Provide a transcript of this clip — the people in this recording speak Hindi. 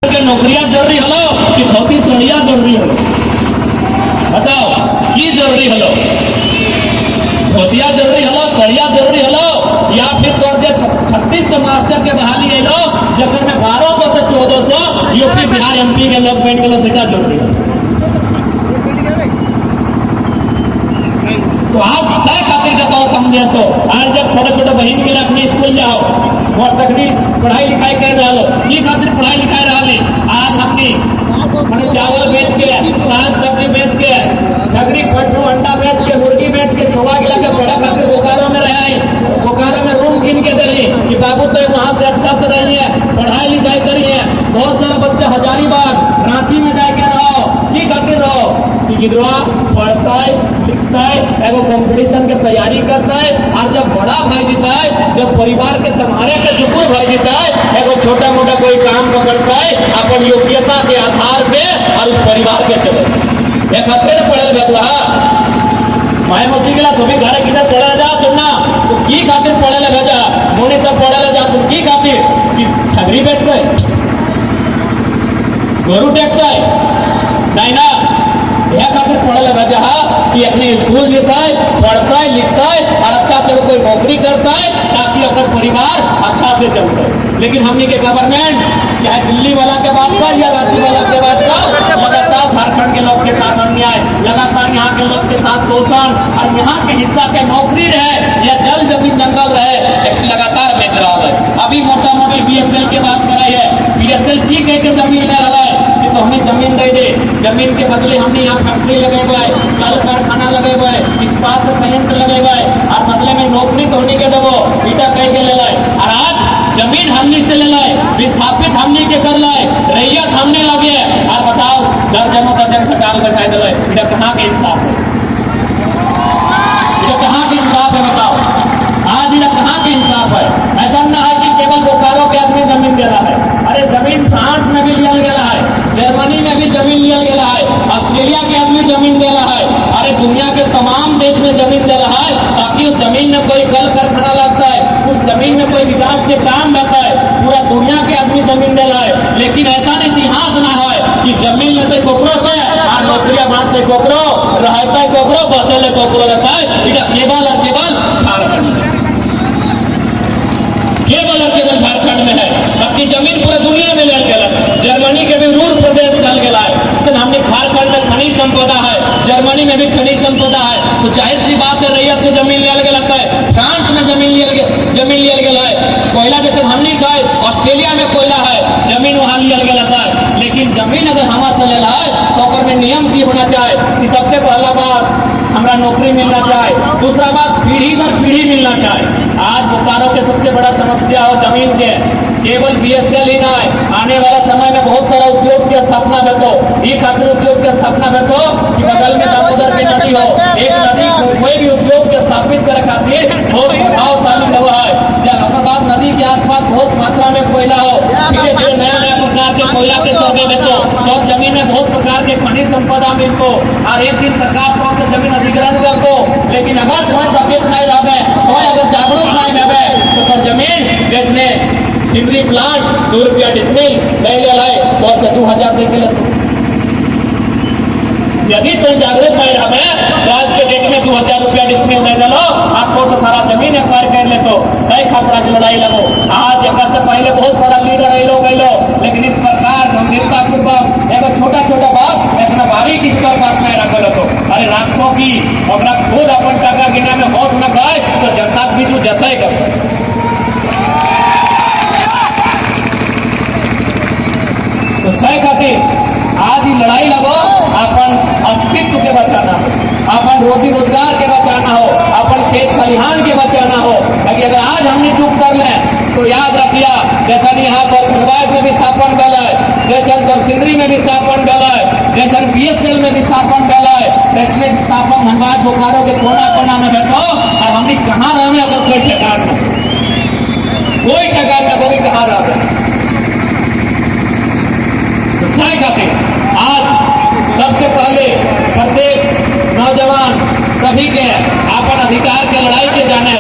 नौकरियां जरूरी हलो कि धोती सड़िया जरूरी हलो? बताओ की जरूरी हलो? धोतिया जरूरी हलो, सड़िया जरूरी हलो, या फिर कर दे 3600 मास्टर के बहाली लो जगह में 1200 से 1400 यूपी बिहार एमपी के लोग बैठ गए सीटा जरूरी है। तो आप सह खातिर का तो समझे तो आज जब छोटे छोटे बहन के लिए अपने स्कूल जाओ और तकनीक पढ़ाई लिखाई कर रहा लो ये खातिर पढ़ाई लिखाई रहा आज हमने चावल बेच के साग सब्जी बेच के छगड़ी पटरू अंडा बेच के मुर्गी बेच के छोगा गिला के बड़ा खातिर बोकारो में रहे बोकारो में रूम गिन के दे कि बाबू तो वहां से अच्छा से रहिए पढ़ाई लिखाई करिए। बहुत सारा बच्चा हजारीबाग रांची में जाके रहो की खातिर रहो कि गिरवा पढ़ता है लिखता है एगो कंपटीशन के तैयारी करता है और जब बड़ा भाई जीता है जब परिवार के संभाले के जुकुर भाई जीता है एगो छोटा मोटा कोई काम पकड़ता है अपन योग्यता के आधार पे और उस परिवार के चले एक हफ्ते में पढ़े बदला माए मौसी के सभी घर किधर चला जा तुम ना तो की खातिर पढ़े ले भेजा मोनी सब पढ़े ले जा तुम की खातिर कि छगरी बेच गए गोरू टेकता है नहीं ना यह खातिर पढ़े ले भेजा कि अपने स्कूल जाता है पढ़ता है लिखता है और अच्छा से वो कोई नौकरी करता है ताकि अपना परिवार अच्छा से चलता है। लेकिन हमने के गवर्नमेंट चाहे दिल्ली वाला के बात का या रांची वाला के बात का लगातार झारखंड के लोग के साथ अन्याय लगातार यहाँ के लोग के साथ शोषण और यहाँ के हिस्सा के नौकरी रहे या जल जमीन जंगल रहे लगातार बेच रहा है। अभी मोटा मोटी BSL के बात कर रही है BSL की कह के जमीन ले रहा है कि तो हमें जमीन दे दे जमीन के बदले हमने यहाँ फैक्ट्री लगे हुए कल कारखाना लगे हुए इस्पात संयंत्र लगे हुए और बदले में नौकरी तो होने के दबो ईटा कह के ले लाए और आज जमीन हमने से ले लाए विस्थापित हमने के कर लाए रैयत हमने लगे और बताओ दर्जनों दर्जन सरकार बचाए दिले इधर कहाँ के इंसाफ है इधर कहाँ के इंसाफ है बताओ आज इधर कहाँ के इंसाफ है। ऐसा ना है कि केवल बोकारो के आदमी जमीन दे रहा है अरे जमीन फ्रांस में भी लिया गया है जर्मनी में भी जमीन लिया गया है ऑस्ट्रेलिया के आदमी जमीन दे रहा है अरे दुनिया के तमाम देश में जमीन दे रहा है ताकि उस जमीन में कोई कल कारखाना लगता है उस जमीन में कोई विकास के काम रहता है पूरा दुनिया के आदमी जमीन दे रहा है। लेकिन ऐसा इतिहास ना हो कि जमीन लेते कोकरो से और नौकरियां बांटते कोकरो रहता है कोकरो बसेले कोकरो रहता है केवल और केवल झारखंड केवल और केवल झारखंड में है बाकी जमीन पूरे दुनिया में ले गया जर्मनी के भी रूर प्रदेश डल गया है इसलिए हमने झारखंड में खनिज संपदा है जर्मनी में भी खनिज संपदा है तो जाहिर सी बात है रैयत को जमीन लिया गया है फ्रांस में जमीन लिया गया है कोयला जैसे हमने खाए ऑस्ट्रेलिया में कोयला है जमीन वहां लिया गया है। लेकिन जमीन अगर हमारे से ले रहा है तो में नियम की होना चाहिए कि सबसे पहला बात हमारा नौकरी मिलना चाहिए दूसरा बात पीढ़ी पर पीढ़ी मिलना चाहिए। आज बोकारो के सबसे बड़ा समस्या हो जमीन के केवल BSL ही ना है आने वाला समय में बहुत सारा उद्योग की स्थापना बेको ये खातिर उद्योग की स्थापना बेको कि बगल में दामोदर की नदी हो एक नदी कोई भी उद्योग के स्थापित करे खातिर बहुत प्रभावशाली हुआ है जब अहमदाबाद नदी के आसपास बहुत मात्रा में कोयला हो धीरे धीरे नया नया प्रकार के कोयला के सर्वे बेचो तो जमीन में बहुत प्रकार के खनिज संपदा मिलको और एक दिन सरकार कौन से जमीन अधिग्रहण कर दो। लेकिन अगर तुम्हें सचेत नहीं रहे तो अगर जागरूक नहीं रहे तो जमीन जिसने सिमरी प्लांट ₹2 डिसमिल नहीं ले रहा है तो से 2000 दे के यदि तो जागरूक नहीं रहे तो आज के डेट में ₹2000 डिसमिल दे लो आपको तो सारा जमीन एक्वायर कर ले तो सही खतरा की लड़ाई लगो। आज एक से पहले बहुत बड़ा लीडर गए लेकिन इस प्रकार गंभीरता पूर्वक एगो छोटा छोटा बात इतना भारी किस पर पास नहीं रखो तो अरे राखो की अगर खुद अपन टका गिना में होश न गए तो जनता के बीच जतई कर तो सही खातिर आज ही लड़ाई लगो अपन अस्तित्व के बचाना हो अपन रोजी रोजगार के बचाना हो अपन खेत खलिहान के बचाना हो। ताकि अगर आज हमने चुप कर ले तो याद रखिया जैसा यहाँ पर खंडवाय में भी स्थापन कर है जैसे दरसिंदरी में भी स्थापन कर है जैसे BSL में भी स्थापन कर है वैसे स्थापन धनबाद बोकारो के कोना कोना में बैठो और हमने कहाँ रहे अगर कोई ठेकान न कोई कहाँ रहे आज सबसे पहले प्रत्येक नौजवान सभी के अपन अधिकार के लड़ाई के जाने